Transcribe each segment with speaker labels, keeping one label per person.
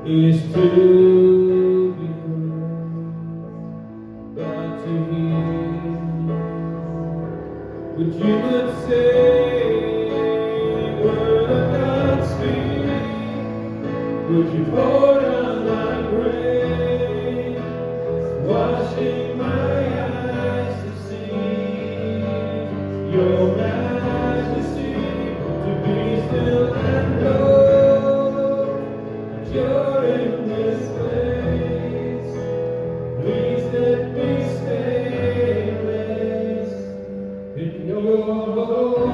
Speaker 1: is to be heard, but to hear what you would say. Word of God speak, would you pour down like rain, washing my eyes to see your majesty, to be still and know that you're in this place. Please let me stay and rest in your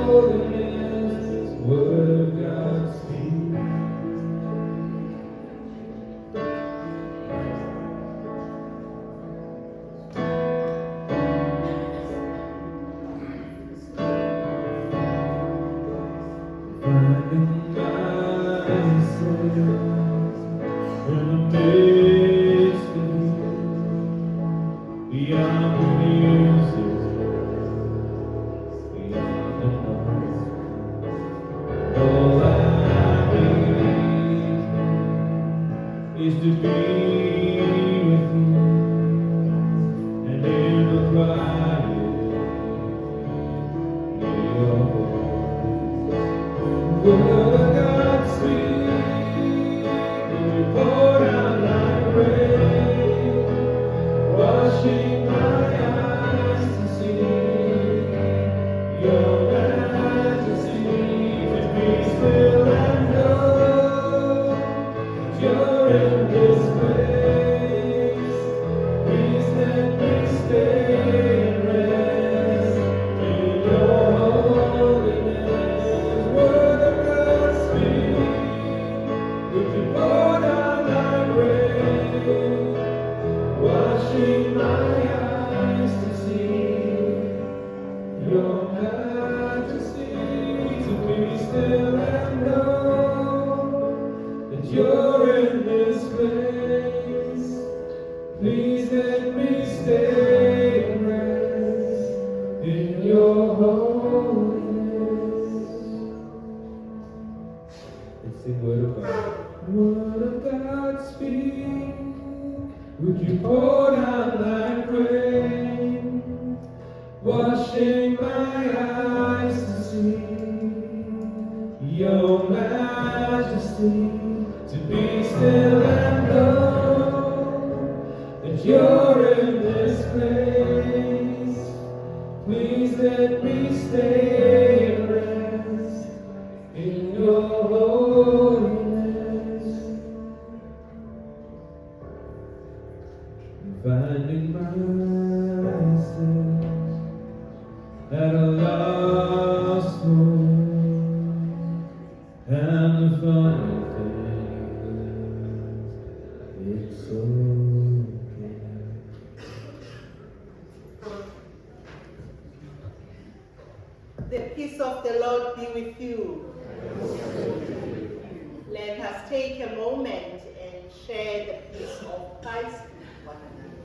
Speaker 1: holiness. Word of God speak. Finding myself in the midst of you, beyond the music, beyond the noise. All I need is to be with you, and in the quiet, near your voice. Word of God speak, would you pour out like rain, washing my eyes to see your majesty, to be still and know that you're in this place. Please let me stay and rest in your holiness. Word of God speak, would you pour down like rain, washing my eyes to see your majesty, to be still and know that you're in this place. Please let me stay and rest in your holiness. It's the word of God. Word of God speak, would you pour down like rain, washing my eyes to see your majesty, to be still and know that you're in this place. Please let me stay and rest in your holiness. Finding myself at a lost home, and the funny thing is, it's okay.
Speaker 2: The peace of the Lord be with you. Let us take a moment and share the peace of Christ with one another.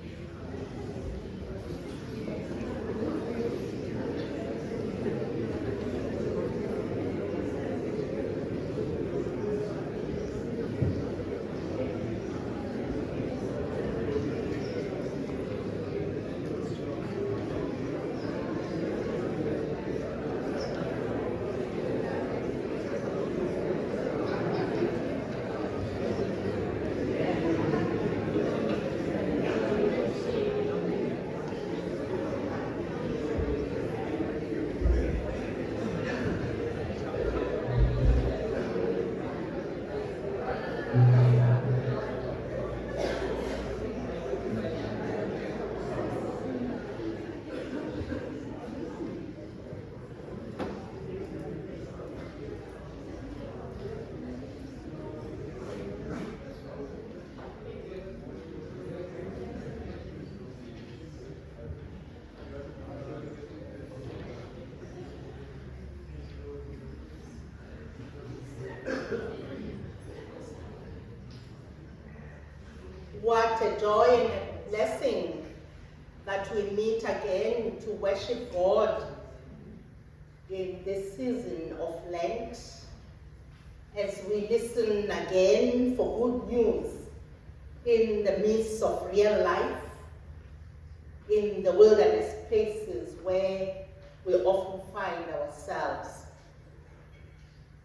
Speaker 2: What a joy and a blessing that we meet again to worship God in this season of Lent. as we listen again for good news in the midst of real life, in the wilderness places where we often find ourselves.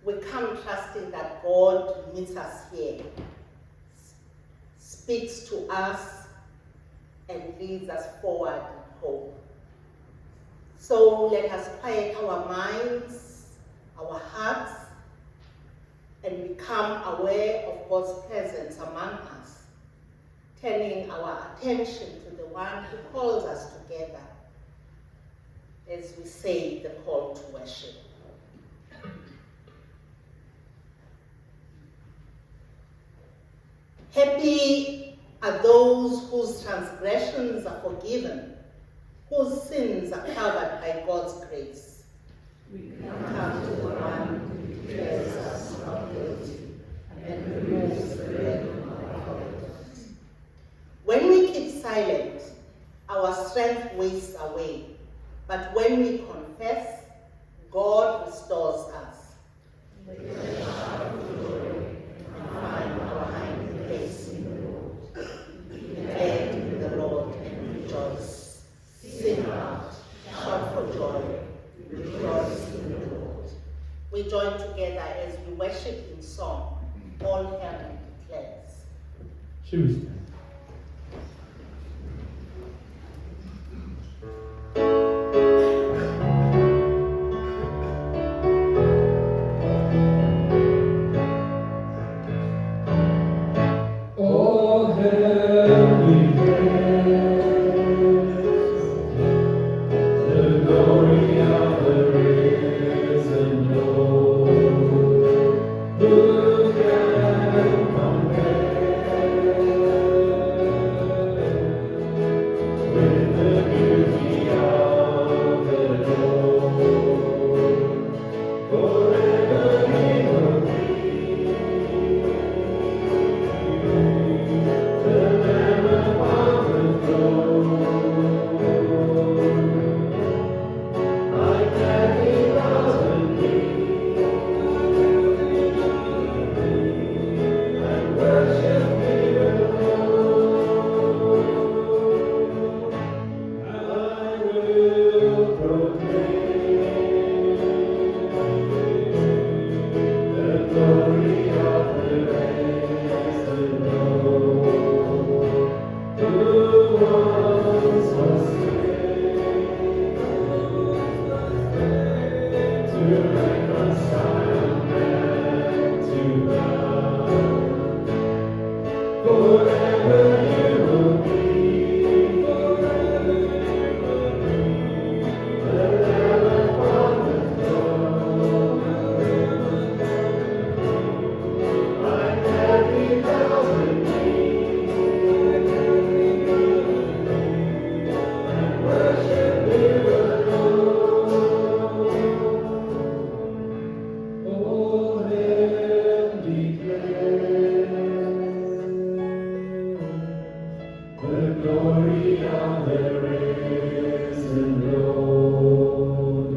Speaker 2: We come trusting that God meets us here, speaks to us, and leads us forward in hope. So let us quiet our minds, our hearts, and become aware of God's presence among us, turning our attention to the one who calls us together as we say the call to worship. Happy are those whose transgressions are forgiven, whose sins are covered by God's grace. We come to the one who declares us not guilty and removes the burden of our guilt. When we keep silent, our strength wastes away. But when we confess, God restores us. We will shout glory and find our hiding place in the Lord. Be glad in the Lord and rejoice. Sing out, shout for joy, rejoice in the Lord. We join together as we worship in song, all heaven declares.
Speaker 1: Should we stand? All heaven declares the glory of the risen Lord. Who can compare with the beauty of the Lord? Forever He will be the Lamb upon the throne. Like that He was with me, and worship Him alone. I will proclaim the glory of the risen Lord, who once was slain to reconcile man to God. Forever you will be, the Lamb upon the throne. Like that He dwells with me, and worship Him alone. All heaven declares the glory of the risen Lord.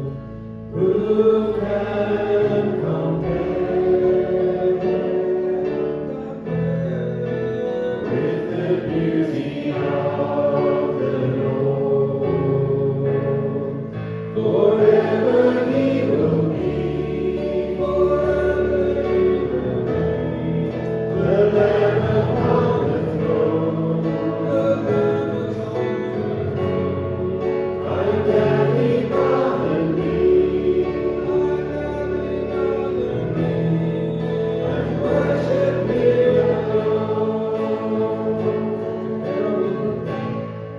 Speaker 1: Who can compare with the beauty of the Lord? Forever He will be, the Lamb upon the throne. Like that He bothered me, and worship Him alone.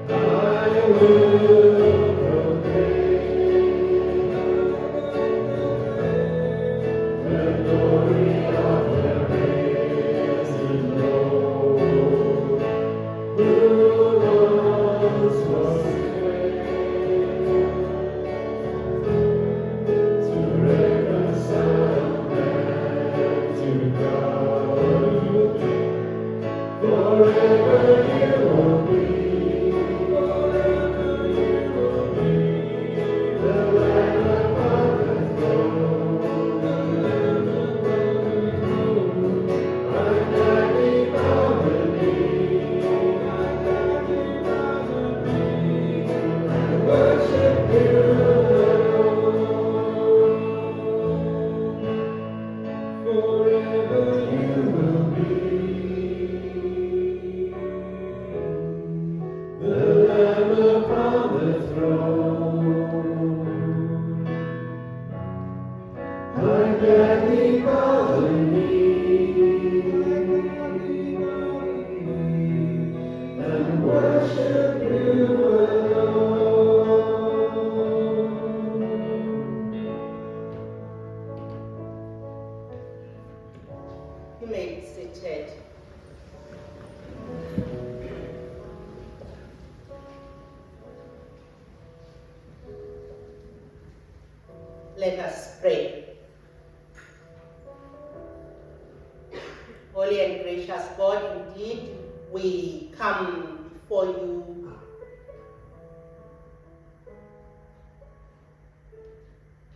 Speaker 1: I will proclaim the glory of the risen Lord, who once was slain to reconcile man to God. Forever you will be, the Lamb upon the throne.
Speaker 2: seated. Let us pray. Holy and gracious God, indeed, we come before you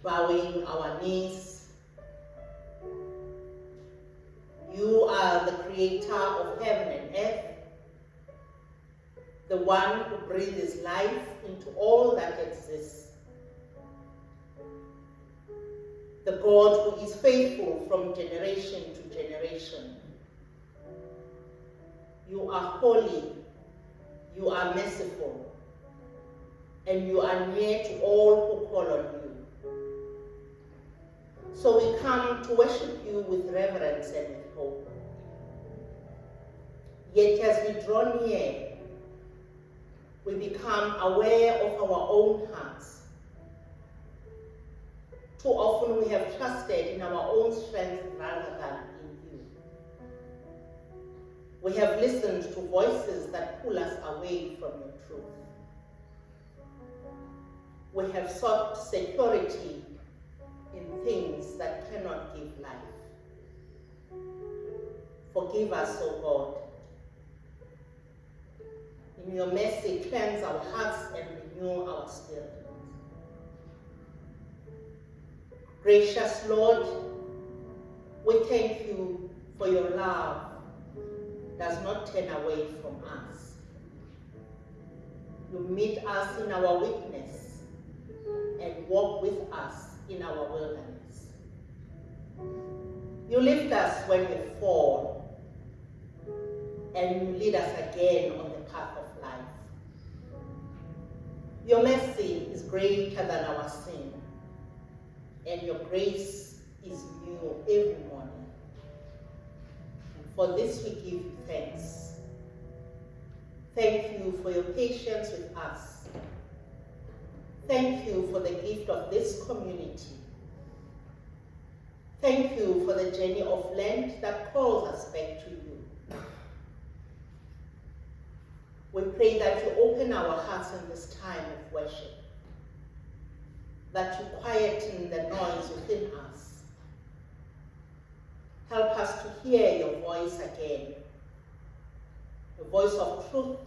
Speaker 2: bowing our knees. You are the creator of heaven and earth, the one who breathes life into all that exists. The God who is faithful from generation to generation. You are holy, you are merciful, and you are near to all who call on you. So we come to worship you with reverence and with hope. Yet as we draw near, we become aware of our own hearts. Too often we have trusted in our own strength rather than in you. We have listened to voices that pull us away from your truth. We have sought security in things that cannot give life. Forgive us, O God. In your mercy, cleanse our hearts and renew our spirits. Gracious Lord, we thank you for your love does not turn away from us. You meet us in our weakness and walk with us in our wilderness. You lift us when we fall, and you lead us again on the path of life. Your mercy is greater than our sin, and your grace is new every morning. And for this we give you thanks. Thank you for your patience with us. Thank you for the gift of this community. Thank you for the journey of Lent that calls us back to you. We pray that you open our hearts in this time of worship, that you quieten the noise within us. Help us to hear your voice again, the voice of truth,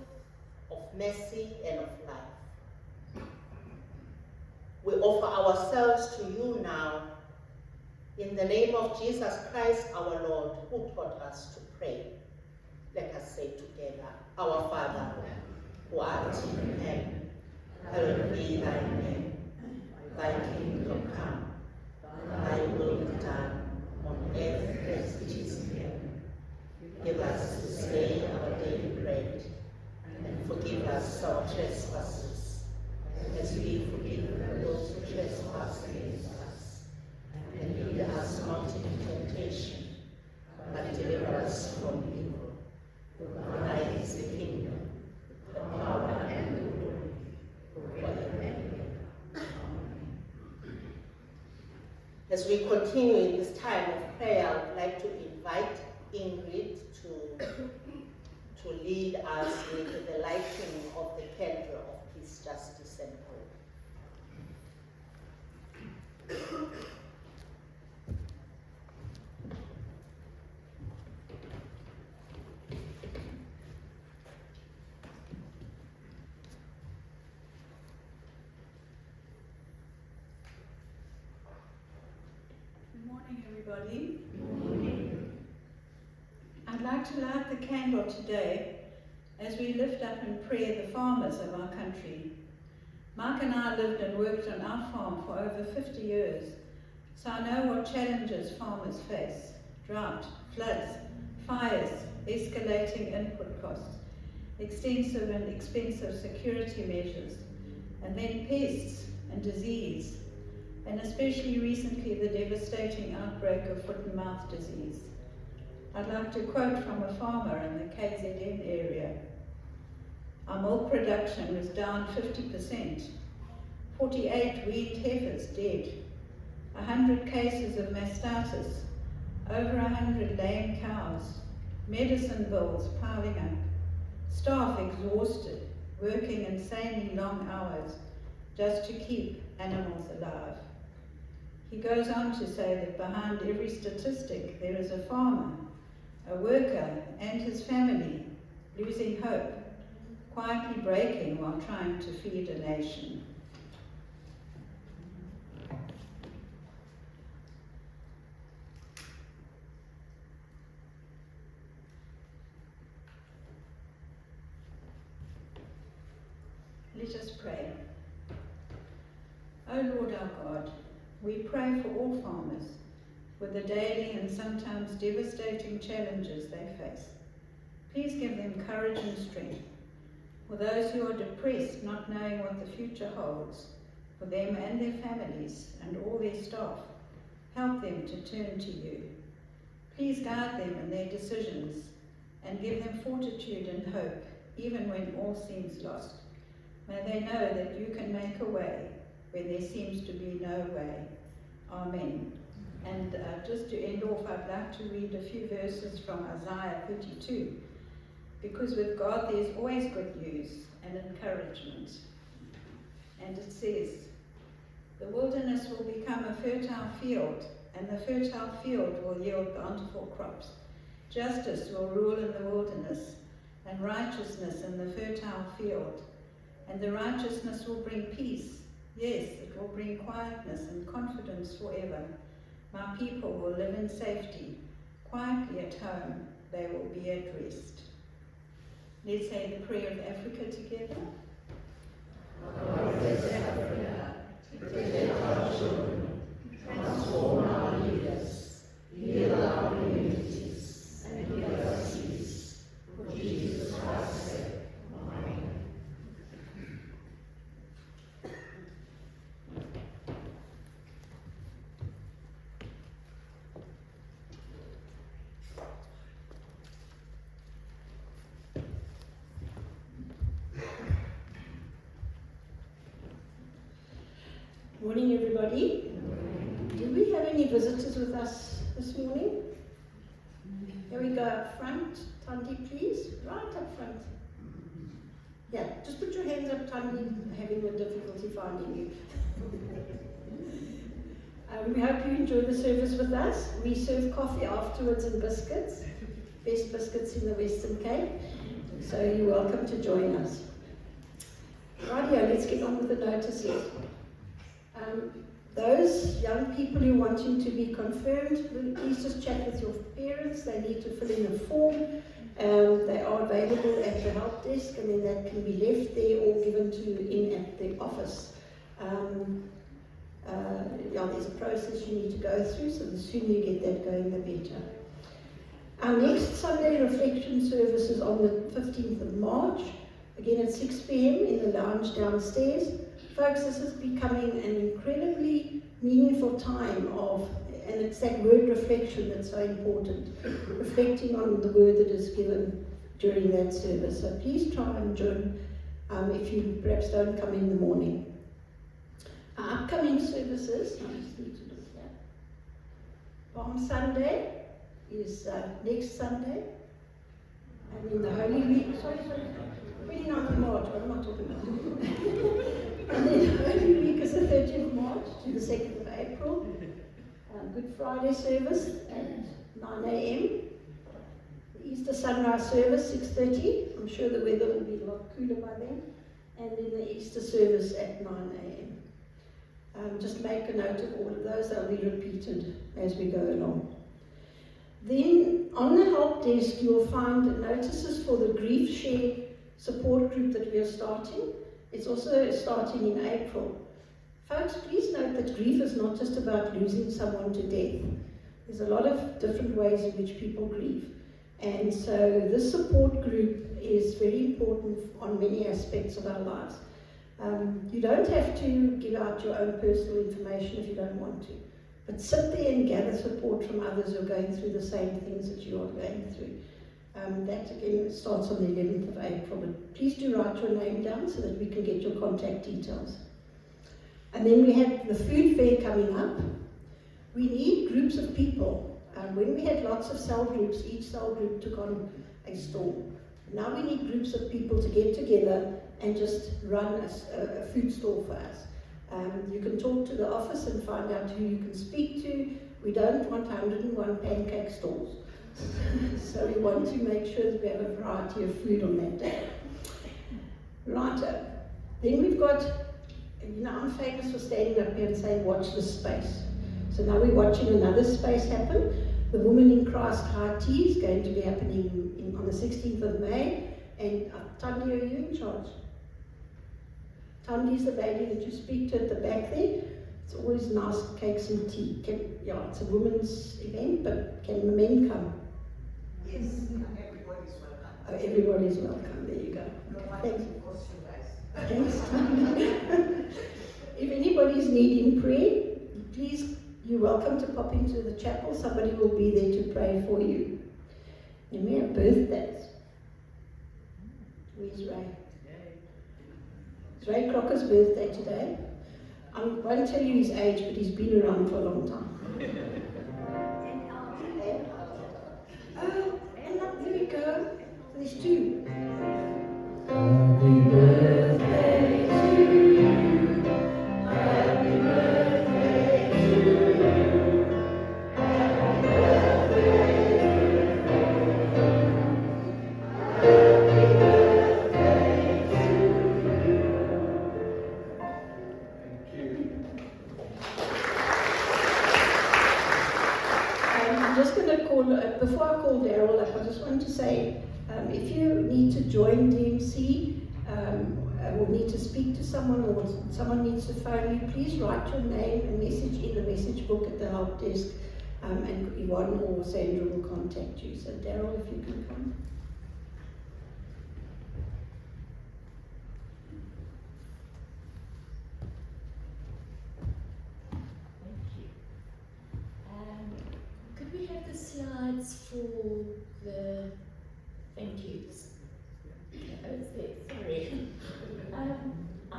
Speaker 2: of mercy, and of life. We offer ourselves to you now, in the name of Jesus Christ our Lord, who taught us to pray. Let us say together, Our Father, who art in heaven, hallowed be thy name. Thy kingdom come, thy will be done, on earth as it is in heaven. Give us this day our daily bread, and forgive us our trespasses, as we forgive those who trespass against us. And lead us not into temptation, but deliver us from evil. For thine is the kingdom, the power, and the glory, forever and ever. As we continue in this time of prayer, I would like to invite Ingrid to lead us into the lighting of the candle of peace, justice, and hope.
Speaker 3: Good morning, everybody. Good morning. I'd like to light the candle today as we lift up in prayer the farmers of our country. Mark and I lived and worked on our farm for over 50 years, so I know what challenges farmers face: drought, floods, fires, escalating input costs, extensive and expensive security measures, and then pests and disease, and especially recently the devastating outbreak of foot and mouth disease. I'd like to quote from a farmer in the KZN area. Our milk production was down 50%, 48 weaned heifers dead, 100 cases of mastitis, over 100 lame cows, medicine bills piling up, staff exhausted, working insanely long hours just to keep animals alive. He goes on to say that behind every statistic there is a farmer, a worker and his family losing hope, quietly breaking while trying to feed a nation. Let us pray. O Lord our God, we pray for all farmers, for the daily and sometimes devastating challenges they face. Please give them courage and strength. For those who are depressed, not knowing what the future holds, for them and their families and all their staff, help them to turn to you. Please guide them in their decisions and give them fortitude and hope, even when all seems lost. May they know that you can make a way where there seems to be no way. Amen. And just to end off, I'd like to read a few verses from Isaiah 32, because with God there's always good news and encouragement. And it says, "The wilderness will become a fertile field, and the fertile field will yield bountiful crops. Justice will rule in the wilderness, and righteousness in the fertile field. And the righteousness will bring peace. Yes, it will bring quietness and confidence forever. My people will live in safety. Quietly at home, they will be at rest." Let's say the prayer of Africa together.
Speaker 4: God bless Africa, protect our children, transform our leaders, heal our communities, and give us peace. For Jesus Christ's sake. Amen.
Speaker 5: Morning, everybody. Do we have any visitors with us this morning? Here we go up front. Tandy, please. Right up front. Yeah, just put your hands up, Tandy. I'm having a difficulty finding you. We hope you enjoy the service with us. We serve coffee afterwards and biscuits. Best biscuits in the Western Cape. So you're welcome to join us. Rightio, let's get on with the notices. Those young people who are wanting to be confirmed, please just chat with your parents. They need to fill in a form. They are available at the help desk, and then that can be left there or given to you in at the office. There's a process you need to go through, so the sooner you get that going, the better. Our next Sunday reflection service is on the 15th of March, again at 6 p.m. in the lounge downstairs. Folks, this is becoming an incredibly meaningful time and it's that word reflection that's so important, reflecting on the word that is given during that service. So please try and join if you perhaps don't come in the morning. Our upcoming services, I just need to look here. Palm Sunday is next Sunday, and in the Holy Week, sorry, 29th of March, what am I talking about? And then Holy Week is the 30th of March to the 2nd of April. Good Friday service at 9 a.m. The Easter sunrise service, 6:30. I'm sure the weather will be a lot cooler by then. And then the Easter service at 9 a.m. Just make a note of all of those. They'll be repeated as we go along. Then on the help desk, you'll find notices for the Grief Share support group that we are starting. It's also starting in April. Folks, please note that grief is not just about losing someone to death. There's a lot of different ways in which people grieve. And so this support group is very important on many aspects of our lives. You don't have to give out your own personal information if you don't want to. But sit there and gather support from others who are going through the same things that you are going through. That again starts on the 11th of April, but please do write your name down so that we can get your contact details. And then we have the food fair coming up. We need groups of people When we had lots of cell groups, each cell group took on a stall. Now we need groups of people to get together and just run a food stall for us. You can talk to the office and find out who you can speak to. We don't want 101 pancake stalls. So we want to make sure that we have a variety of food on that day. Righto. Then we've got, I'm famous for standing up here and saying, watch this space. So now we're watching another space happen. The Women in Christ High Tea is going to be happening on the 16th of May. And Tandi, are you in charge? Tandi's the lady that you speak to at the back there. It's always nice cakes and tea. It's a women's event, but can the men come?
Speaker 6: Yes, everybody's welcome.
Speaker 5: Oh, everybody's welcome. There you go.
Speaker 6: No one
Speaker 5: Thanks.
Speaker 6: can force you guys.
Speaker 5: Thanks. If anybody's needing prayer, please, you're welcome to pop into the chapel. Somebody will be there to pray for you. And we have birthdays. Where's Ray? It's Ray Crocker's birthday today. I won't tell you his age, but he's been around for a long time. Oh, and there we go. There's two.
Speaker 1: Happy birthday to you.
Speaker 4: Happy birthday to you. Happy birthday to you. Happy birthday to you.
Speaker 1: Thank you.
Speaker 5: I'm just going to call, before I call Daryl up, I just want to say, if you need to join DMC, or need to speak to someone, or someone needs to phone you, please write your name and message in the message book at the help desk, and Yvonne or Sandra will contact you. So Daryl, if you can come.
Speaker 4: Could we have the slides for the thank yous? Oh, it's there, sorry. I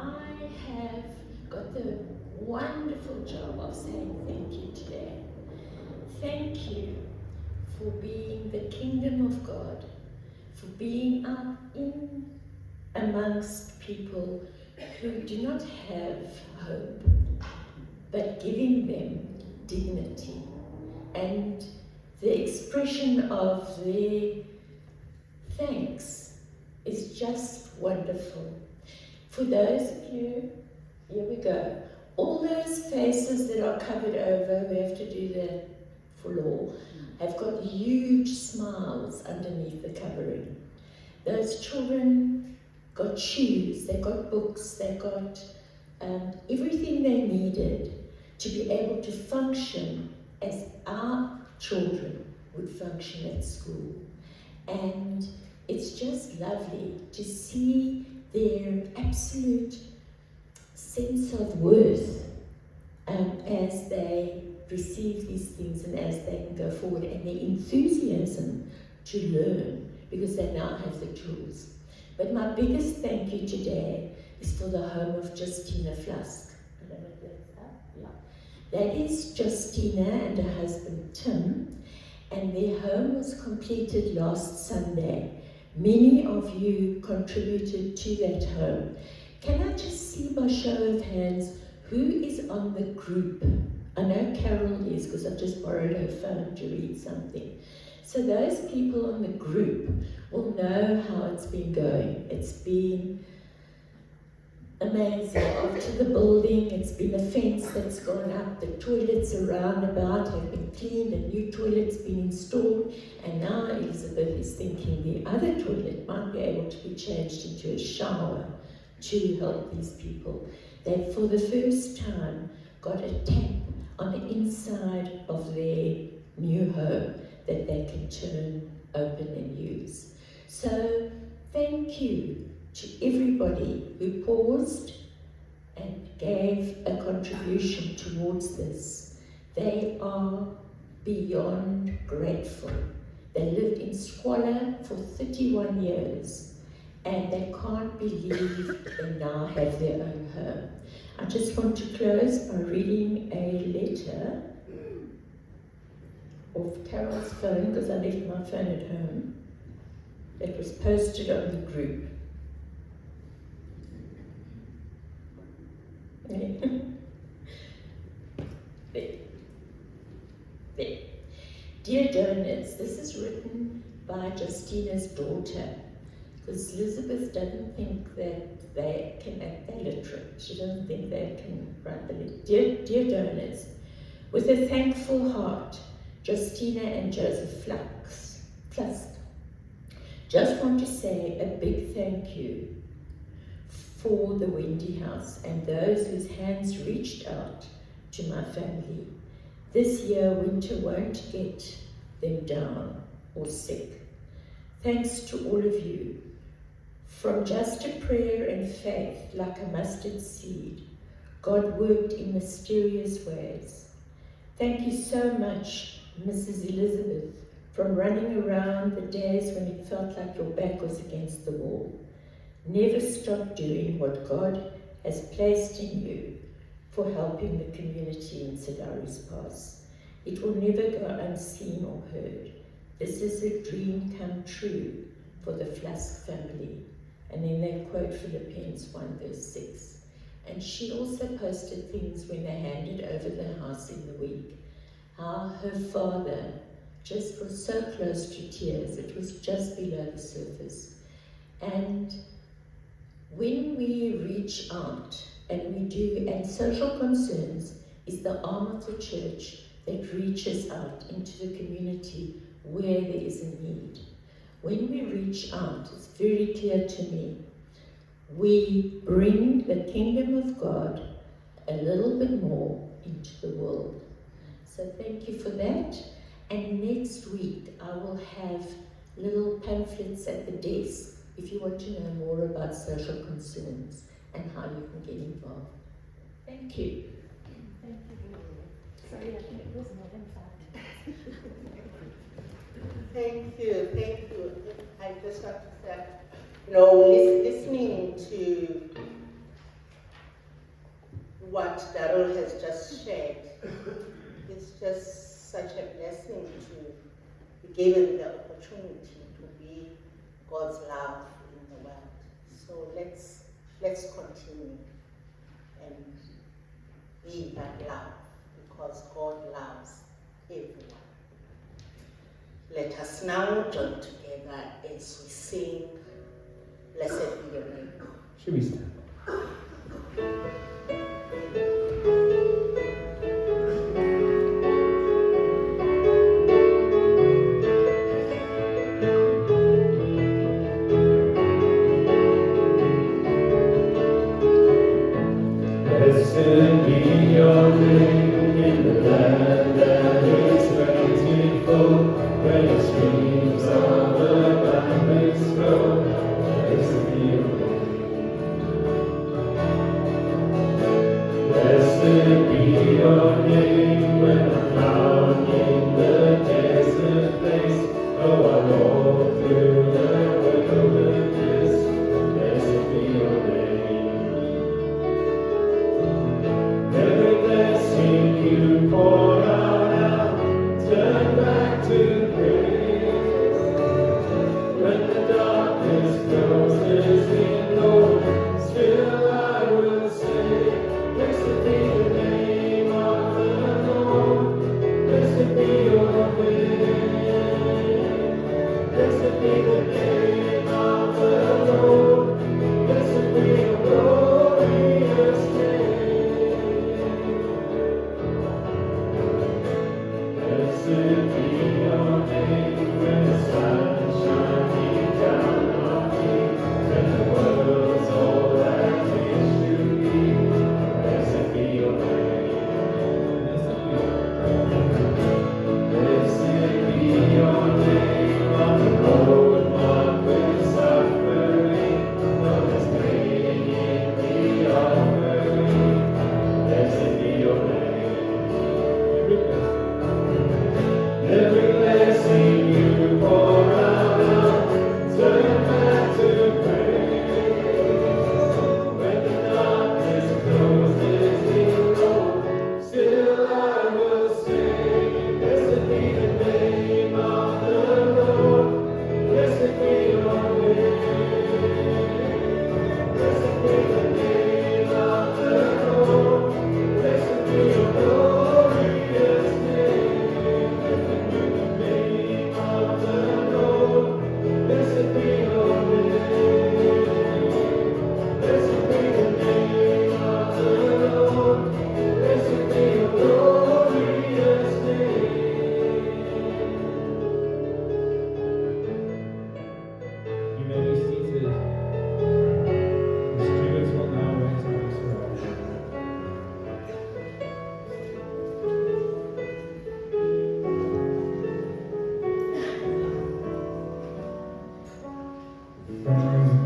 Speaker 4: have got the wonderful job of saying thank you today. Thank you for being the kingdom of God, for being out in amongst people who do not have hope, but giving them dignity and the expression of their thanks is just wonderful. For those of you, here we go, all those faces that are covered over, we have to do that for law, have got huge smiles underneath the covering. Those children got shoes, they got books, they got everything they needed to be able to function as our children would function at school. And it's just lovely to see their absolute sense of worth as they receive these things and as they can go forward, and their enthusiasm to learn because they now have the tools. But my biggest thank you today is for the home of Justina Flusk. I don't know if that's up. Yeah. That is Justina and her husband Tim, and their home was completed last Sunday. Many of you contributed to that home. Can I just see by show of hands who is on the group? I know Carol is because I've just borrowed her phone to read something. So those people on the group will know how it's been going. It's been amazing. After the building, it's been a fence that's gone up, the toilets around about have been cleaned, a new toilet's been installed, and now Elizabeth is thinking the other toilet might be able to be changed into a shower to help these people. They, for the first time, got a tap on the inside of their new home that they can turn open and use. So thank you to everybody who paused and gave a contribution towards this. They are beyond grateful. They lived in squalor for 31 years and they can't believe they now have their own home. I just want to close by reading a letter off Carol's phone because I left my phone at home. It was posted on the group. There. Dear donors, this is written by Justina's daughter, because Elizabeth doesn't think that they can act illiterate. She doesn't think they can write the letter. Dear donors, with a thankful heart, Justina and Joseph Flusk just want to say a big thank you for the Wendy House and those whose hands reached out to my family. This year, winter won't get them down or sick. Thanks to all of you. From just a prayer and faith like a mustard seed, God worked in mysterious ways. Thank you so much, Mrs. Elizabeth, from running around the days when it felt like your back was against the wall. Never stop doing what God has placed in you for helping the community in Sidari's Pass. It will never go unseen or heard. This is a dream come true for the Flusk family. And then they quote Philippians 1 verse 6. And she also posted things when they handed over the house in the week. How her father just was so close to tears. It was just below the surface. And when we reach out, and we do, and social concerns is the arm of the church that reaches out into the community where there is a need. When we reach out, it's very clear to me, we bring the kingdom of God a little bit more into the world. So thank you for that. And next week, I will have little pamphlets at the desk if you want to know more about social concerns and how you can get involved. Thank you.
Speaker 7: Thank you. Sorry, I think it was more than 5 minutes.
Speaker 2: Thank you. I just want to say, listening to what Darrell has just shared, it's just such a blessing to be given the opportunity to be God's love in the world. So let's continue and be that love, because God loves everyone. Let us now join together as we sing, Blessed Be Your Name.
Speaker 1: Should we stand? Blessed be your name in the land that is plentiful, where the streams of abundance flow. Blessed be your name. Blessed be your name when I'm found in the desert place. Oh, I walk through the wilderness. Blessed be your name. Every blessing you pour out now, turn back to praise. When the darkness closes in, Lord, still I will say, blessed be the name of the Lord. Blessed be your name. Blessed be the name of the Lord. Blessed be your glorious name. Blessed be your name when the sun's shining down on me, when the world's all that it should be. Blessed be your name. Blessed be your name on the road marked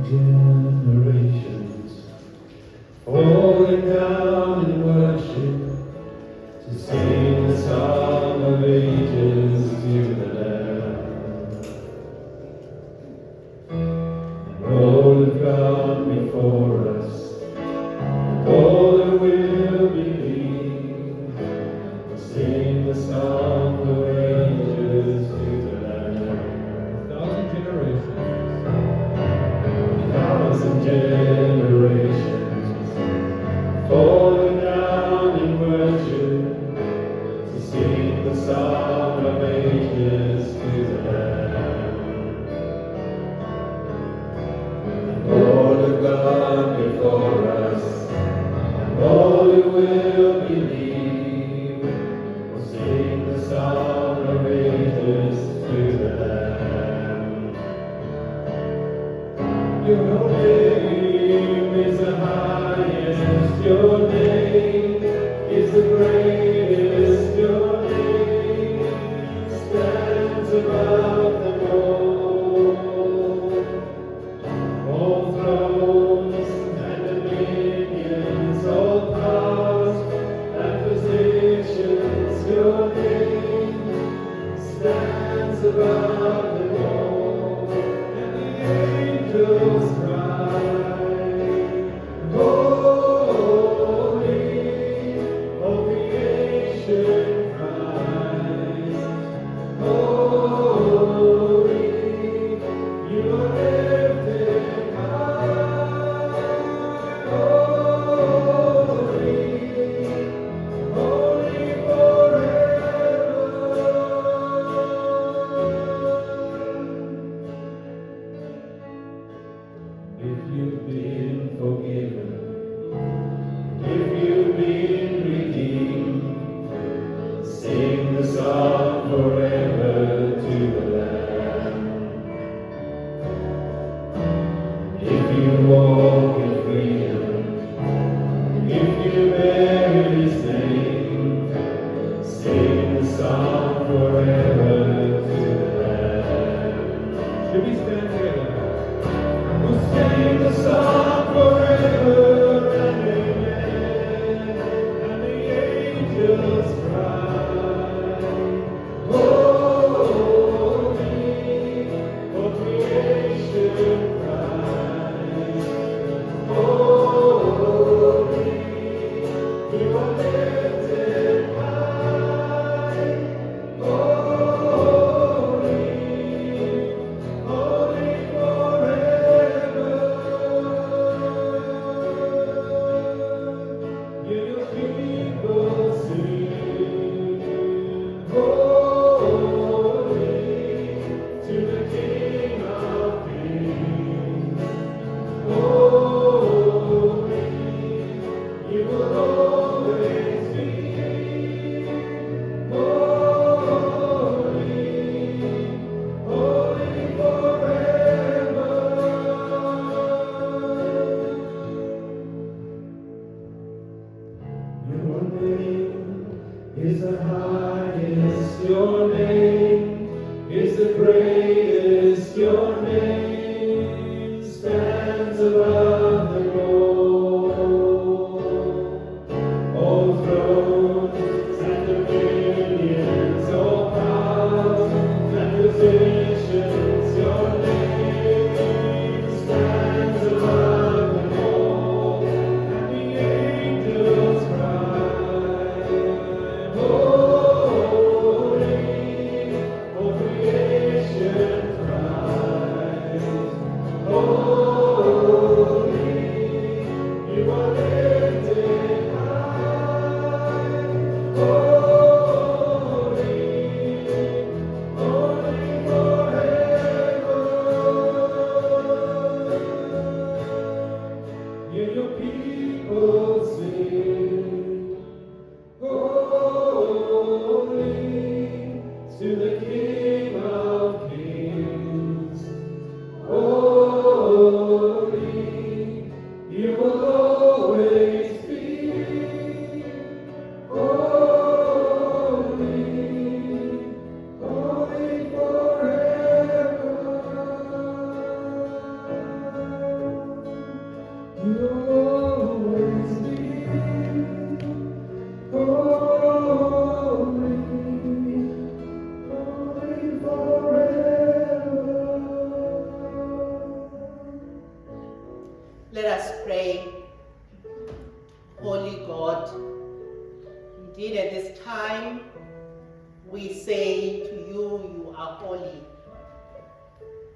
Speaker 1: Generations falling down in worship to sing the song of ages to the Lamb. And all have gone before us, and all that will believe will sing the song of ages to the Lamb. 1,000 generations falling down in worship to sing the song of ages to the Lamb. And all have gone before us, and all who will believe will sing the song of ages to the Lamb. Your name is the highest, your name is the greatest, your name stands above them all thrones and dominions, all powers and positions, your name stands above them all, and the angels cry, holy, all creation cries, holy, you are lifted high, holy, holy forever. If you've been forgiven, if you've been redeemed, sing the song forever to the Lamb. If you walk in freedom, if you bear His name, sing the song forever to the Lamb. Should we stand together? We'll sing the song forever and amen, and the angels cry, holy, all creation cries, holy, you are lifted high, holy, holy forever. You'll always be holy, holy forever.
Speaker 2: Let us pray. Holy God, indeed at this time we say to you, you are holy.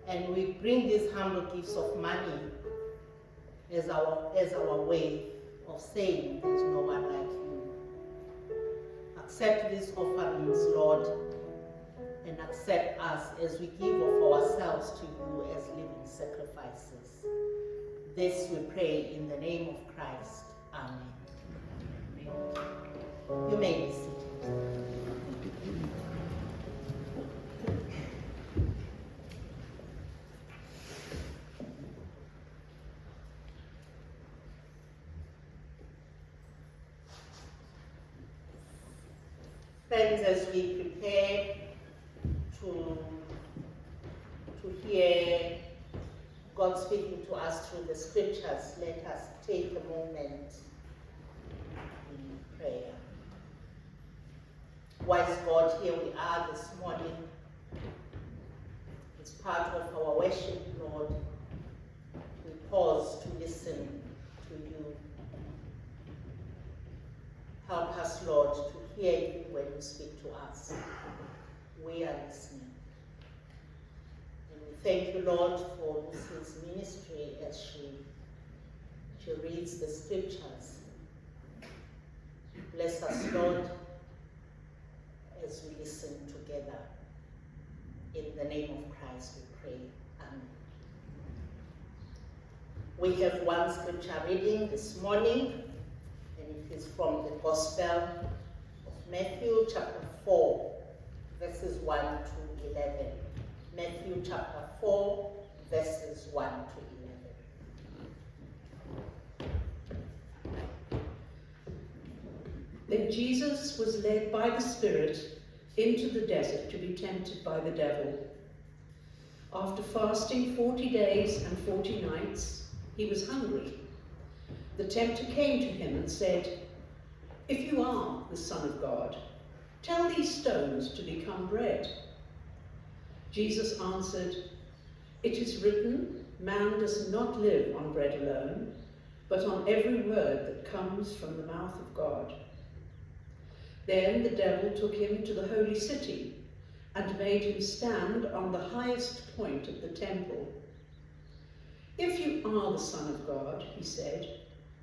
Speaker 2: And we bring these humble gifts of money as our way of saying there's no one like you. Accept these offerings, Lord, and accept us as we give of ourselves to you as living sacrifices. This we pray in the name of Christ. Amen. You may be seated. Friends, as we prepare to hear God speaking to us through the scriptures, let us take a moment in prayer. Wise God, here we are this morning. It's part of our worship, Lord. We pause to listen to you. Help us, Lord, to hear you when you speak to us. We are listening. And we thank you, Lord, for Lucy's ministry as she reads the scriptures. Bless us, Lord, as we listen together. In the name of Christ we pray. Amen. We have one scripture reading this morning, and it is from the Gospel of Matthew chapter 4, verses 1 to 11. Matthew chapter 4, verses 1 to 11.
Speaker 8: Then Jesus was led by the Spirit into the desert to be tempted by the devil. After fasting 40 days and 40 nights, he was hungry. The tempter came to him and said, "If you are the Son of God, tell these stones to become bread." Jesus answered, "It is written, man does not live on bread alone, but on every word that comes from the mouth of God." Then the devil took him to the holy city and made him stand on the highest point of the temple. "If you are the Son of God," he said,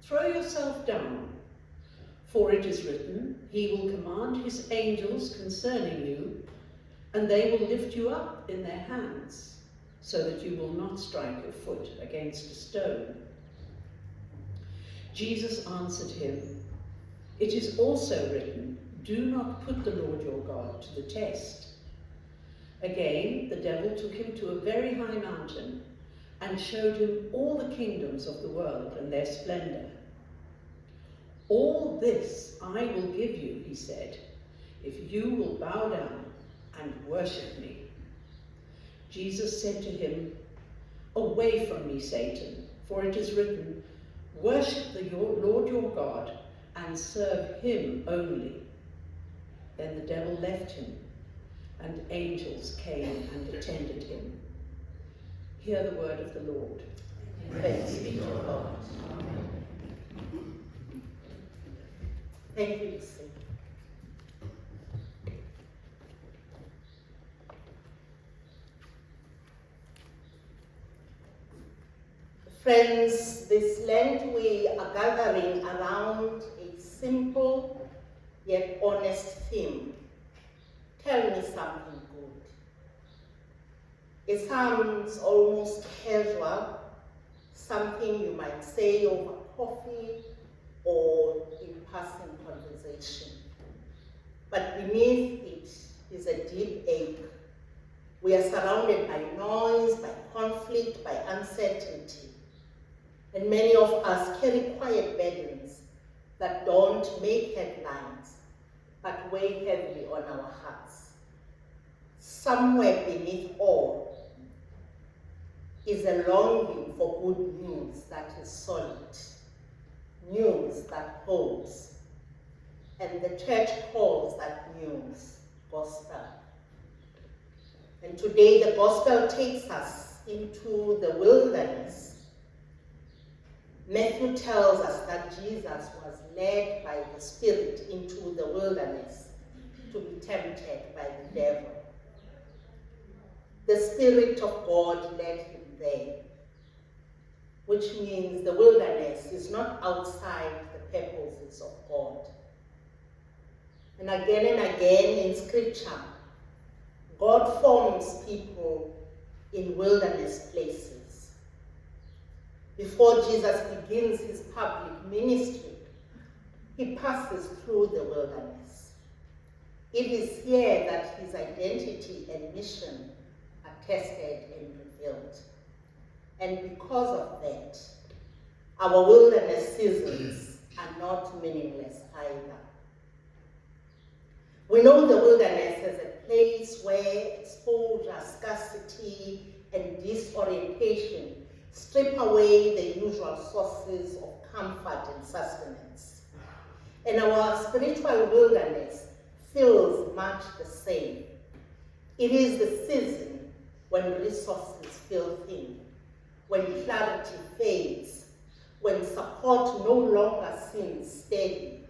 Speaker 8: "throw yourself down, for it is written, he will command his angels concerning you, and they will lift you up in their hands, so that you will not strike your foot against a stone." Jesus answered him, "It is also written, do not put the Lord your God to the test." Again, the devil took him to a very high mountain and showed him all the kingdoms of the world and their splendor. "All this I will give you," he said, "if you will bow down and worship me." Jesus said to him, "Away from me, Satan, for it is written, worship the Lord your God and serve him only." Then the devil left him, and angels came and attended him. Hear the word of the Lord.
Speaker 2: Thanks be to God. Thank you, Lucy. Friends, this Lent we are gathering around a simple yet honest theme. Tell me something good. It sounds almost casual, something you might say over coffee or in passing conversation. But beneath it is a deep ache. We are surrounded by noise, by conflict, by uncertainty. And many of us carry quiet burdens that don't make headlines, but weigh heavily on our hearts. Somewhere beneath all, is a longing for good news that is solid, news that holds. And the church calls that news gospel. And today the gospel takes us into the wilderness. Matthew tells us that Jesus was led by the Spirit into the wilderness to be tempted by the devil. The Spirit of God led him there, which means the wilderness is not outside the purposes of God. And again in Scripture, God forms people in wilderness places. Before Jesus begins his public ministry, he passes through the wilderness. It is here that his identity and mission are tested and revealed. And because of that, our wilderness seasons are not meaningless either. We know the wilderness as a place where exposure, scarcity, and disorientation strip away the usual sources of comfort and sustenance. And our spiritual wilderness feels much the same. It is the season when resources feel thin, when clarity fades, when support no longer seems steady,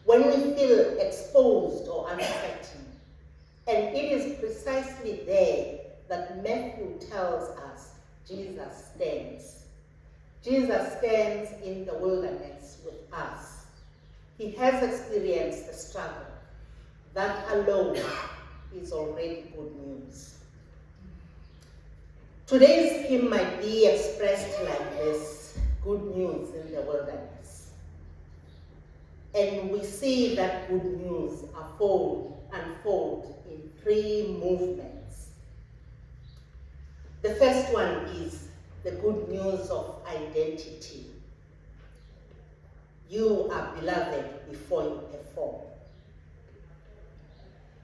Speaker 2: when we feel exposed or uncertain. And it is precisely there that Matthew tells us Jesus stands. Jesus stands in the wilderness with us. He has experienced the struggle. That alone is already good news. Today's hymn might be expressed like this: good news in the wilderness. And we see that good news unfold in three movements. The first one is the good news of identity. You are beloved before you perform.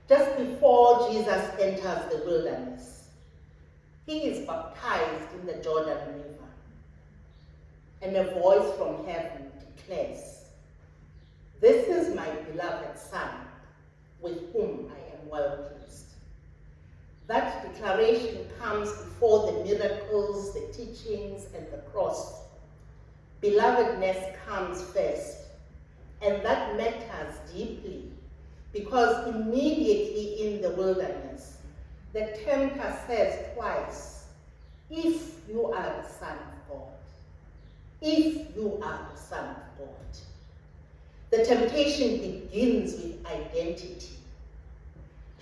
Speaker 2: Just before Jesus enters the wilderness, he is baptized in the Jordan River, and a voice from heaven declares, "This is my beloved Son, with whom I am well pleased." That declaration comes before the miracles, the teachings, and the cross. Belovedness comes first, and that matters deeply, because immediately in the wilderness, the tempter says twice, "If you are the Son of God, if you are the Son of God." The temptation begins with identity.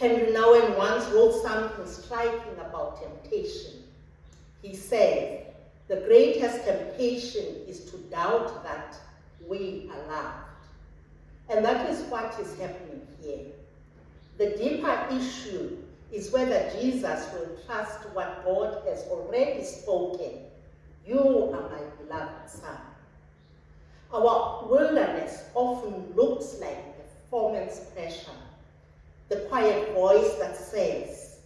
Speaker 2: Henry Nouwen once wrote something striking about temptation. He says, the greatest temptation is to doubt that we are loved. And that is what is happening here. The deeper issue is whether Jesus will trust what God has already spoken. You are my beloved Son. Our wilderness often looks like performance pressure. The quiet voice that says,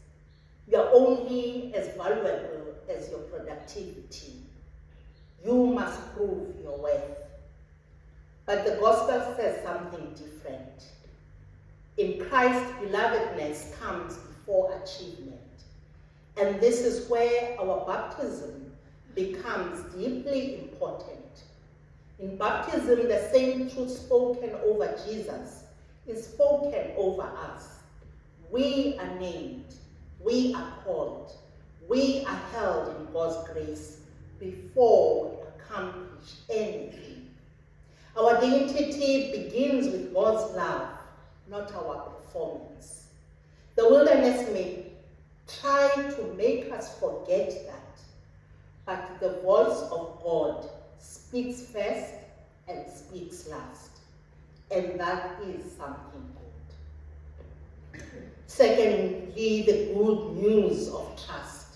Speaker 2: you're only as valuable as your productivity. You must prove your worth. But the gospel says something different. In Christ, belovedness comes before achievement. And this is where our baptism becomes deeply important. In baptism, the same truth spoken over Jesus is spoken over us. We are named, we are called, we are held in God's grace before we accomplish anything. Our identity begins with God's love, not our performance. The wilderness may try to make us forget that, but the voice of God speaks first and speaks last. And that is something good. Secondly, the good news of trust.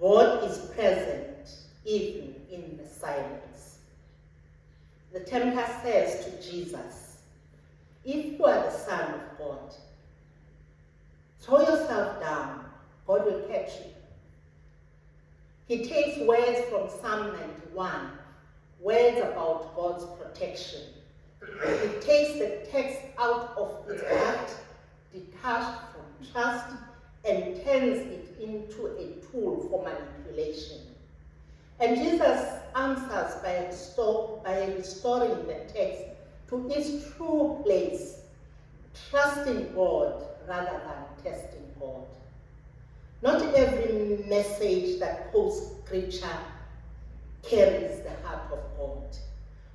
Speaker 2: God is present even in the silence. The tempter says to Jesus, if you are the Son of God, throw yourself down, God will catch you. He takes words from Psalm 91, words about God's protection. He takes the text out of its heart, detached from trust, and turns it into a tool for manipulation. And Jesus answers by restoring the text to its true place, trusting God rather than testing God. Not every message that quotes scripture carries the heart of God.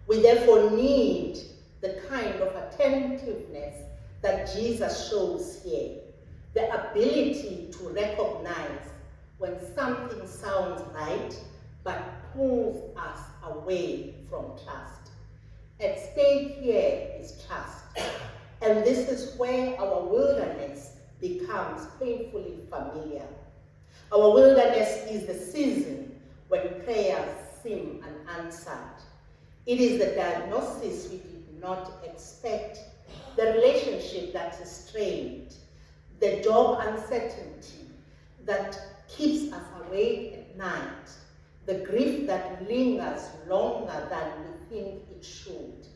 Speaker 2: We therefore need the kind of attentiveness that Jesus shows here, the ability to recognize when something sounds right but pulls us away from trust. At stake here is trust, and this is where our wilderness becomes painfully familiar. Our wilderness is the season when prayers seem unanswered. It is the diagnosis we did not expect, the relationship that is strained, the job uncertainty that keeps us awake at night, the grief that lingers longer than we think it should.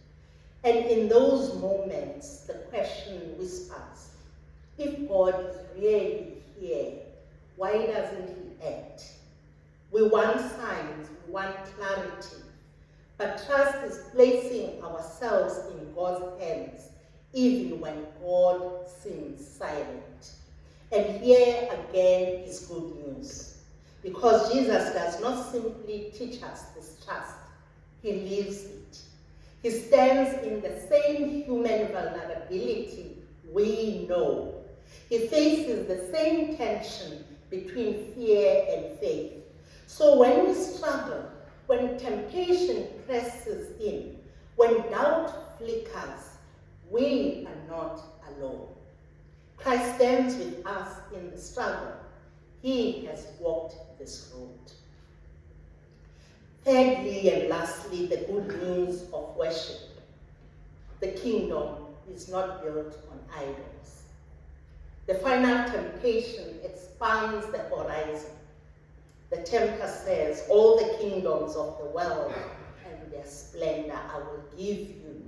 Speaker 2: And in those moments, the question whispers, if God is really here, why doesn't he act? We want signs, we want clarity, but trust is placing ourselves in God's hands, even when God seems silent. And here again is good news, because Jesus does not simply teach us this trust, he lives it. He stands in the same human vulnerability we know. He faces the same tension between fear and faith. So when we struggle, when temptation presses in, when doubt flickers, we are not alone. Christ stands with us in the struggle. He has walked this road. Thirdly and lastly, the good news of worship. The kingdom is not built on idols. The final temptation expands the horizon. The tempter says, all the kingdoms of the world and their splendor I will give you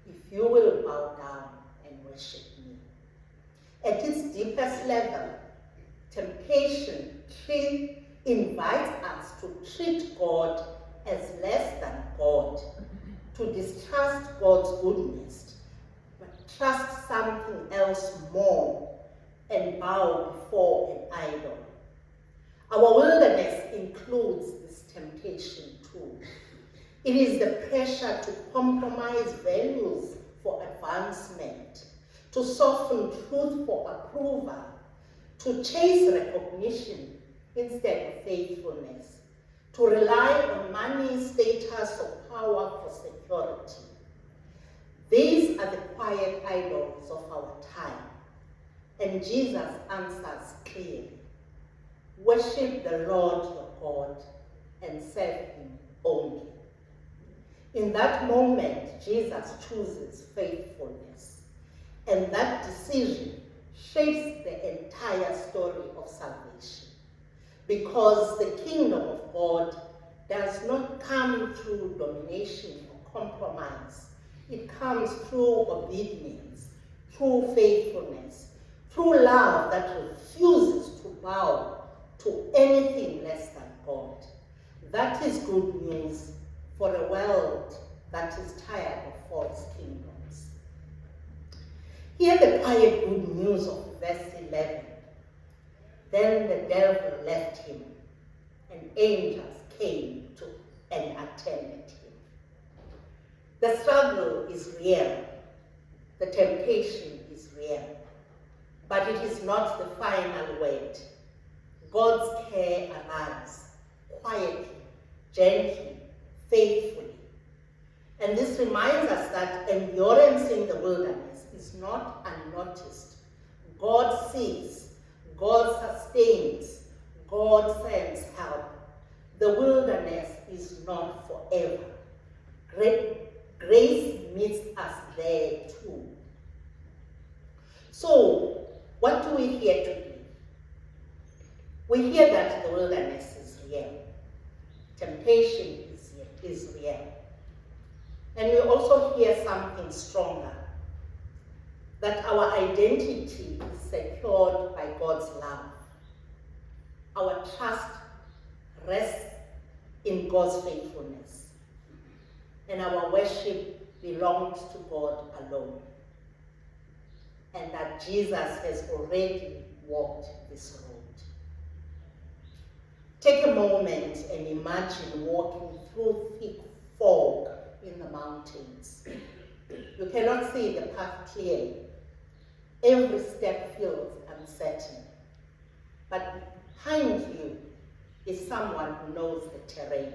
Speaker 2: if you will bow down and worship me. At its deepest level, temptation invites us to treat God as less than God, to distrust God's goodness, but trust something else more and bow before an idol. Our wilderness includes this temptation too. It is the pressure to compromise values for advancement, to soften truth for approval, to chase recognition instead of faithfulness, to rely on money, status, or power for security. These are the quiet idols of our time, and Jesus answers clearly. Worship the Lord your God and serve him only. In that moment, Jesus chooses faithfulness, and that decision shapes the entire story of salvation. Because the kingdom of God does not come through domination or compromise. It comes through obedience, through faithfulness, through love that refuses to bow to anything less than God. That is good news for a world that is tired of false kingdoms. Hear the quiet good news of verse 11. Then the devil left him, and angels came to and attended him. The struggle is real. The temptation is real. But it is not the final word. God's care arrives quietly, gently, faithfully. And this reminds us that endurance in the wilderness is not unnoticed. God sees, God sustains, God sends help. The wilderness is not forever. Grace meets us there too. So, what do we hear today? We hear that the wilderness is real. temptation is real. And we also hear something stronger, that our identity is secured by God's love. Our trust rests in God's faithfulness, and our worship belongs to God alone, and that Jesus has already walked this road. Take a moment and imagine walking through thick fog in the mountains. You cannot see the path clearly. Every step feels uncertain. But behind you is someone who knows the terrain.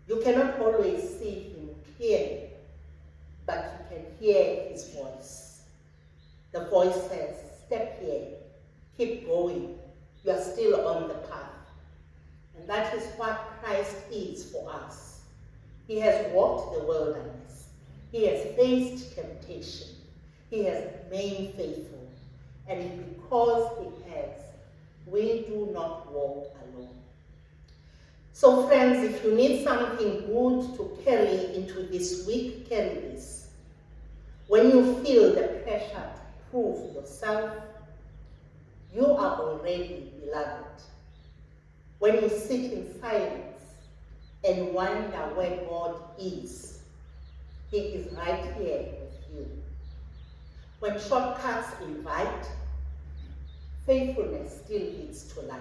Speaker 2: You cannot always see him clearly, but you can hear his voice. The voice says, "Step here, keep going. You are still on the path." And that is what Christ is for us. He has walked the wilderness. He has faced temptation. He has remained faithful. And because he has, we do not walk alone. So friends, if you need something good to carry into this week, carry this. When you feel the pressure to prove yourself, you are already beloved. When you sit in silence and wonder where God is, he is right here with you. When shortcuts invite, faithfulness still leads to life.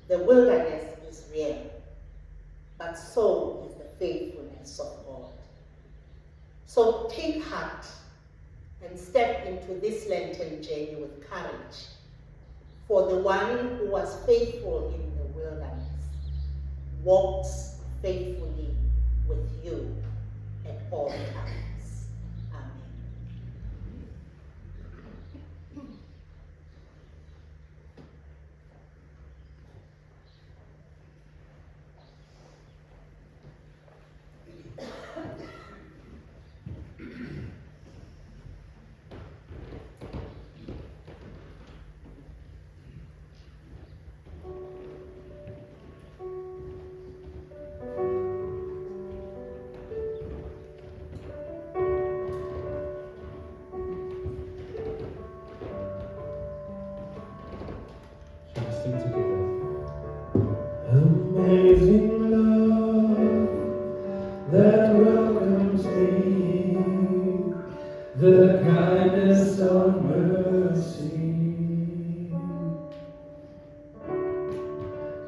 Speaker 2: The wilderness is real, but so is the faithfulness of God. So take heart and step into this Lenten journey with courage, for the one who was faithful in the wilderness walks faithfully with you at all times. Amen.
Speaker 1: Let's sing together. Amazing love that welcomes me, the kindness of mercy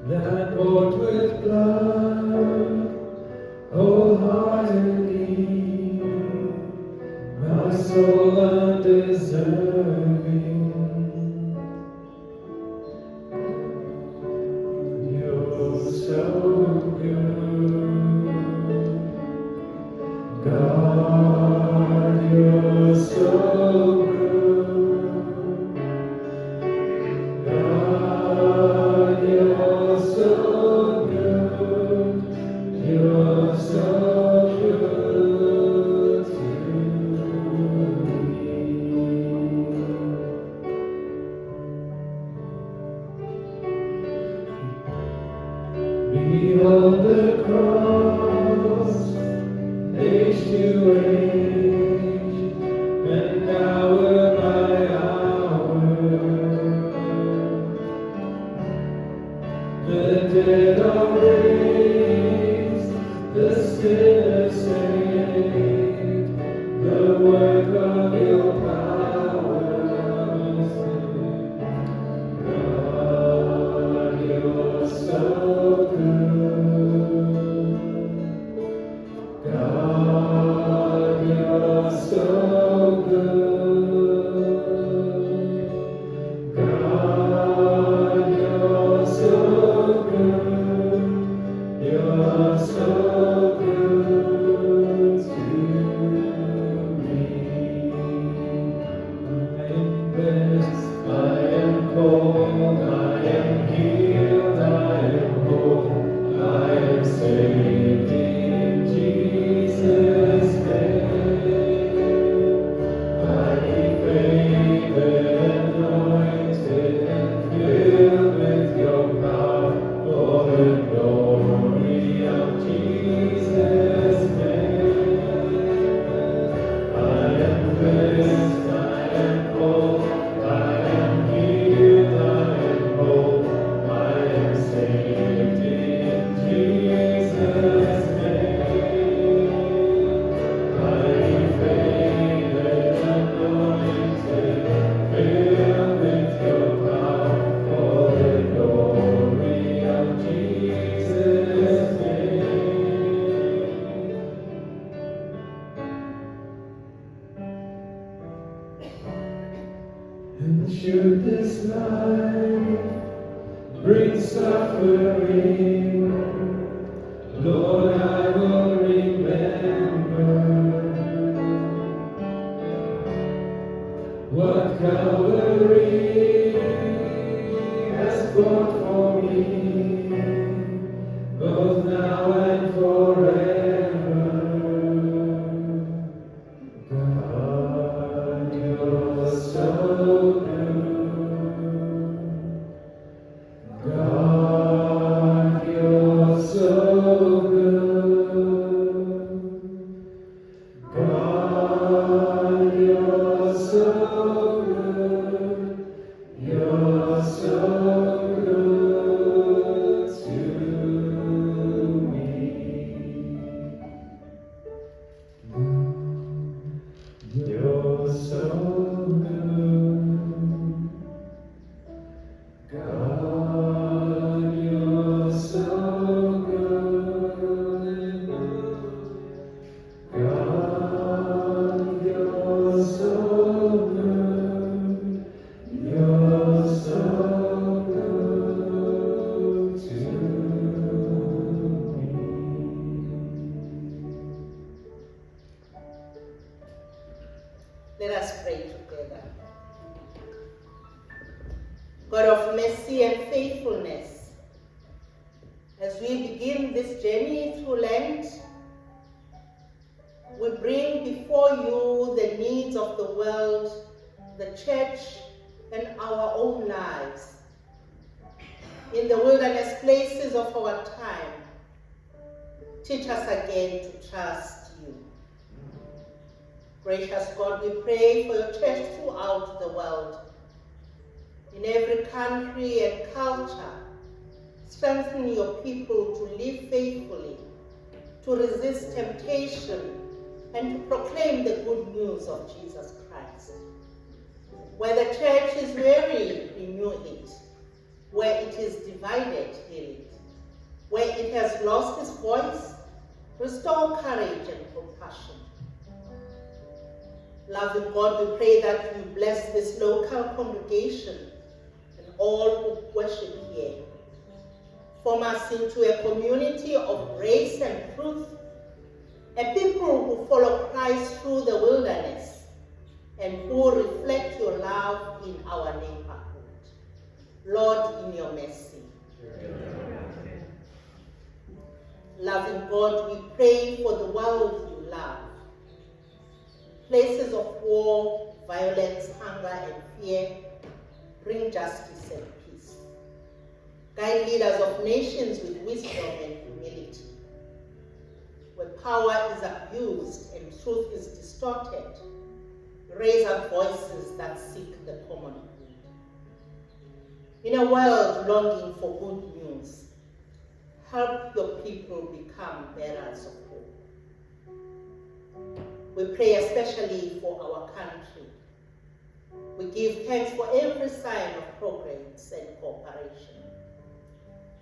Speaker 1: that bought with blood wholeheartedly my soul undeserving. You're so good, God, you're so good, God, you're so good, you're so good to me. Behold the cross, age to age, and hour by hour, the dead are raised, the sinner saved, the work of your power. God, you're so good. God, you're so good. God, you're so good. You're so good to me. I am blessed, I am called, I am healed, I am whole, I am saved in Jesus' name. Highly favored, anointed, and filled with your power, for suffering, Lord, I will remember what Calvary has brought for me, both now and forever. God, you're so good. God, you're so good. God, you're so good. You're so good to me. You're so good. God, you're so good. God, you're so good. You're so good to me.
Speaker 2: Let us pray together. God of mercy and faithfulness, as we begin this journey through Lent, we bring before you the needs of the world, the church, and our own lives. In the wilderness places of our time, teach us again to trust you. Gracious God, we pray for your church throughout the world. In every country and culture, strengthen your people to live faithfully, to resist temptation, and to proclaim the good news of Jesus Christ. Where the church is weary, renew it. Where it is divided, heal it. Where it has lost its voice, restore courage and compassion. Loving God, we pray that you bless this local congregation and all who worship here. Form us into a community of grace and truth, a people who follow Christ through the wilderness and who reflect your love in our neighborhood. Lord, in your mercy. Loving God, we pray for the world you love. Places of war, violence, hunger, and fear, bring justice and peace. Guide leaders of nations with wisdom and humility. Where power is abused and truth is distorted, raise up voices that seek the common good. In a world longing for good news, help your people become bearers of hope. We pray especially for our country. We give thanks for every sign of progress and cooperation.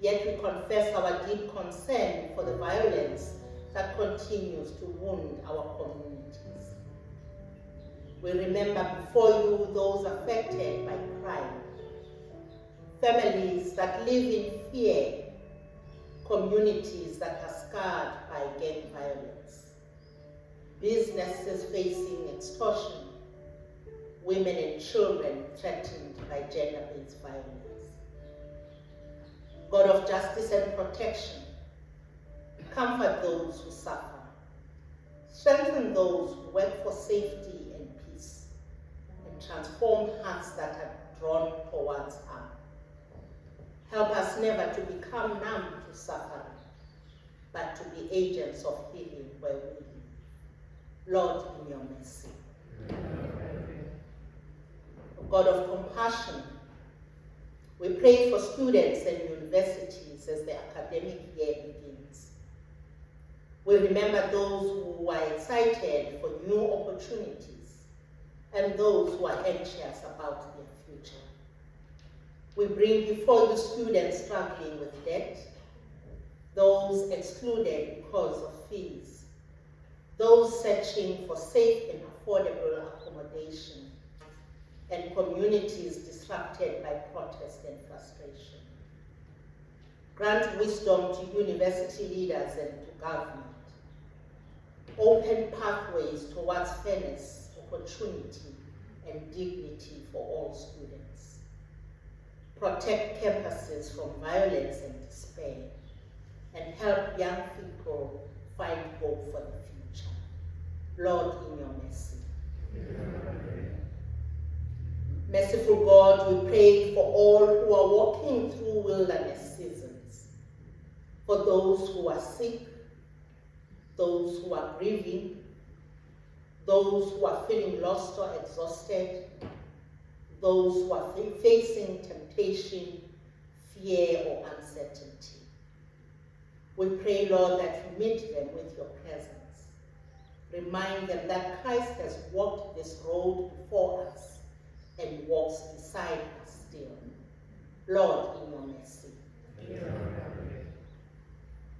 Speaker 2: Yet we confess our deep concern for the violence that continues to wound our communities. We remember before you those affected by crime, families that live in fear, communities that are scarred by gang violence, businesses facing extortion, women and children threatened by gender-based violence. God of justice and protection, comfort those who suffer, strengthen those who work for safety and peace, and transform hearts that are drawn towards harm. Help us never to become numb to suffering, but to be agents of healing where we live. Lord, in your mercy. God of compassion, we pray for students and universities as the academic year begins. We remember those who are excited for new opportunities and those who are anxious about their future. We bring before you students struggling with debt, those excluded because of fees, those searching for safe and affordable accommodation, and communities disrupted by protest and frustration. Grant wisdom to university leaders and to government. Open pathways towards fairness, opportunity, and dignity for all students. Protect campuses from violence and despair, and help young people find hope for the future. Lord, in your mercy. Merciful God, we pray for all who are walking through wilderness seasons, for those who are sick, those who are grieving, those who are feeling lost or exhausted, those who are facing temptation, fear, or uncertainty. We pray, Lord, that you meet them with your presence. Remind them that Christ has walked this road before us and walks beside us still. Lord, in your mercy.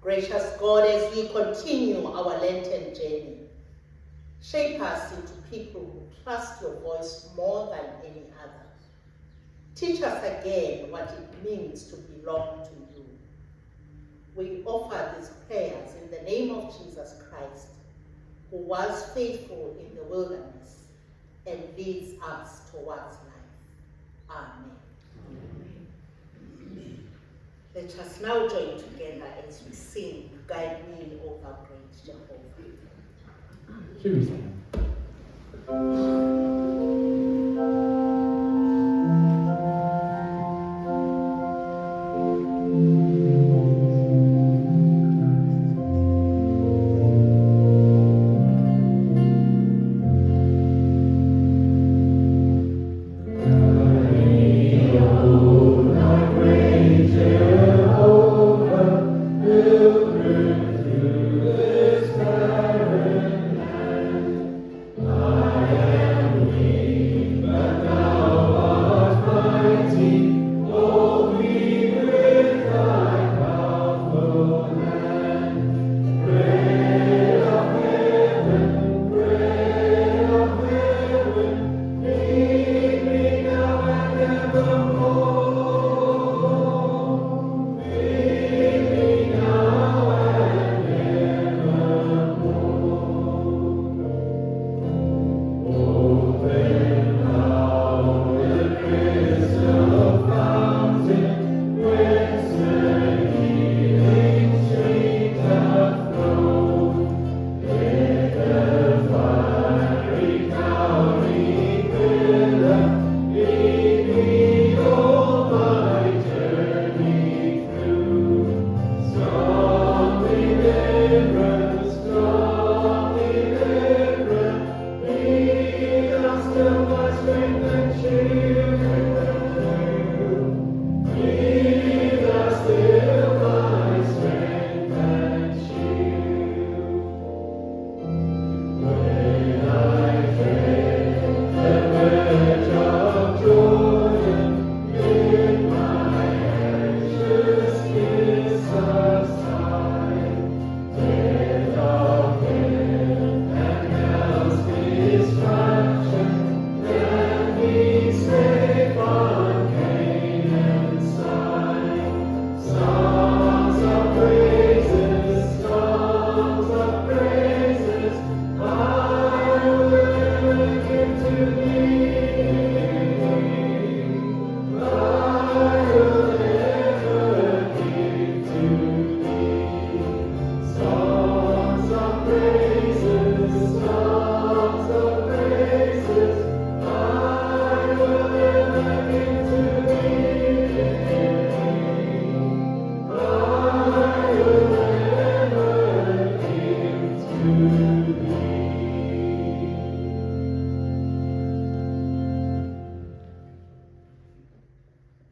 Speaker 2: Gracious God, as we continue our Lenten journey, shape us into people who trust your voice more than any other. Teach us again what it means to belong to you. We offer these prayers in the name of Jesus Christ, who was faithful in the wilderness and leads us towards life. Amen. Let us now join together as we sing, Guide Me, O thou great Jehovah.
Speaker 1: Should we stand?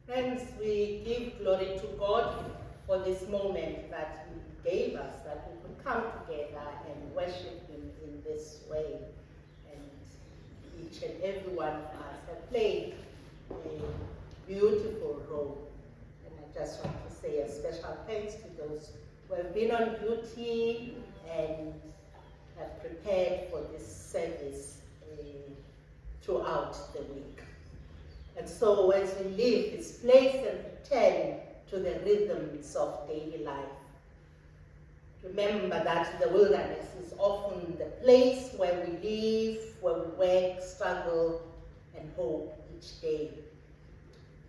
Speaker 2: Friends, we give glory to God for this moment that He gave us, that we could come together and worship Him in this way. And each and every one of us have played a beautiful role. And I just want to say a special thanks to those who have been on duty and have prepared for this service throughout the week. And so as we leave this place and return to the rhythms of daily life. Remember that the wilderness is often the place where we live, where we work, struggle, and hope each day.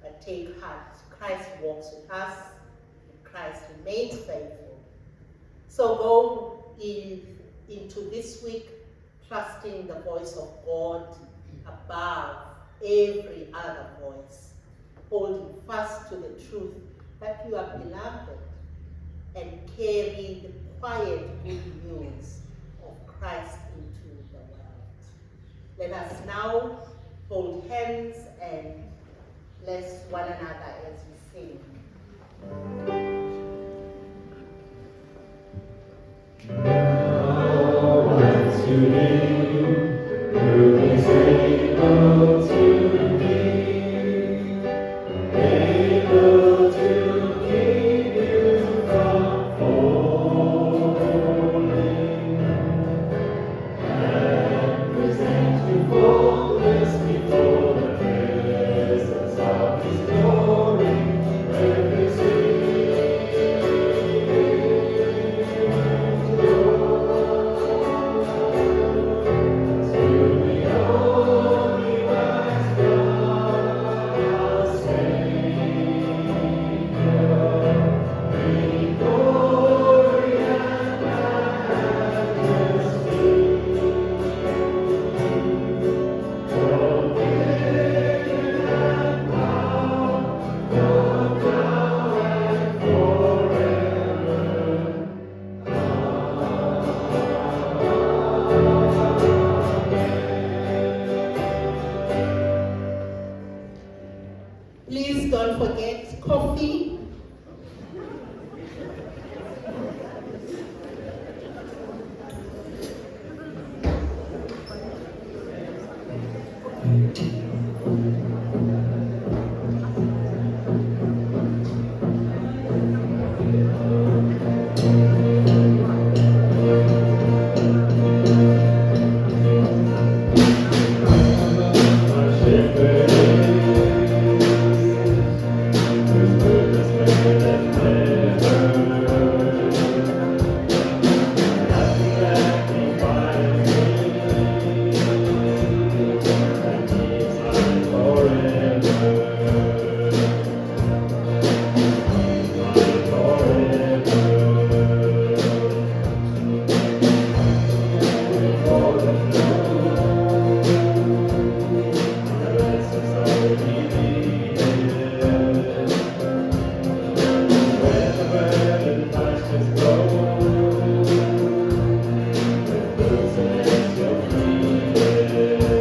Speaker 2: But take heart, Christ walks with us, and Christ remains faithful. So go into this week trusting the voice of God above every other voice, holding fast to the truth that you are beloved, and carry the quiet good news of Christ into the world. Let us now hold hands and bless one another as we sing.
Speaker 1: Now unto Him who is able to keep, able to keep you from falling, and present you faultless before the presence of His glory, when His
Speaker 2: Please don't forget coffee.
Speaker 1: my shepherd whose goodness maketh never. Nothing that He finds me, and keeps mine forever. Mine forever. Before the throne, the blessings of the needed. Where the verdant pastures grow, with fruits and eggs you're feeding.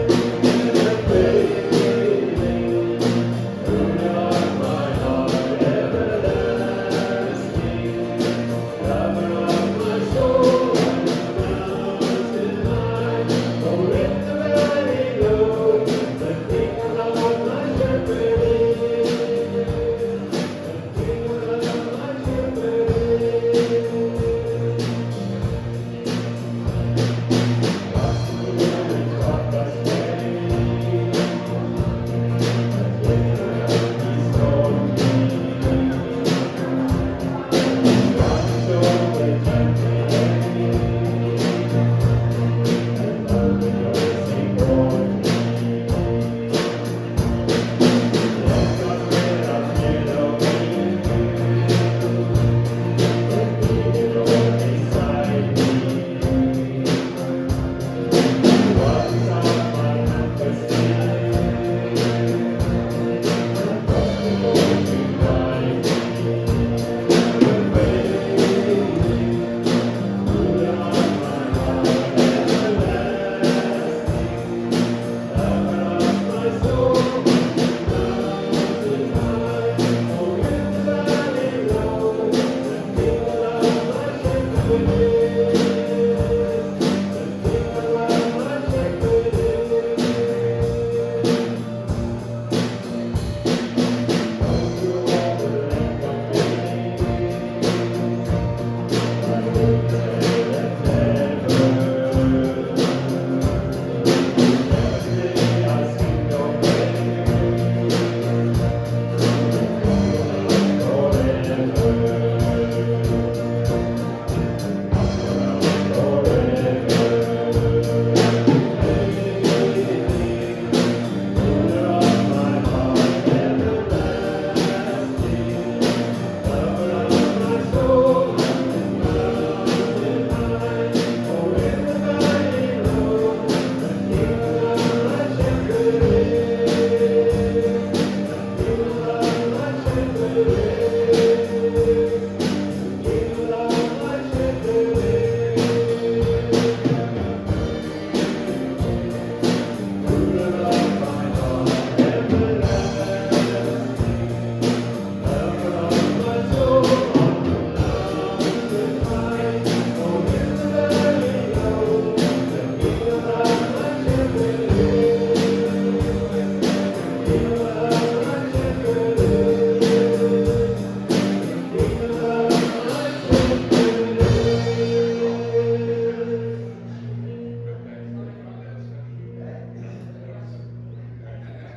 Speaker 1: Failing, ruler of my heart, everlasting, lover of my soul, on the mountain high, oh, in the valley low, the King of my shepherding. With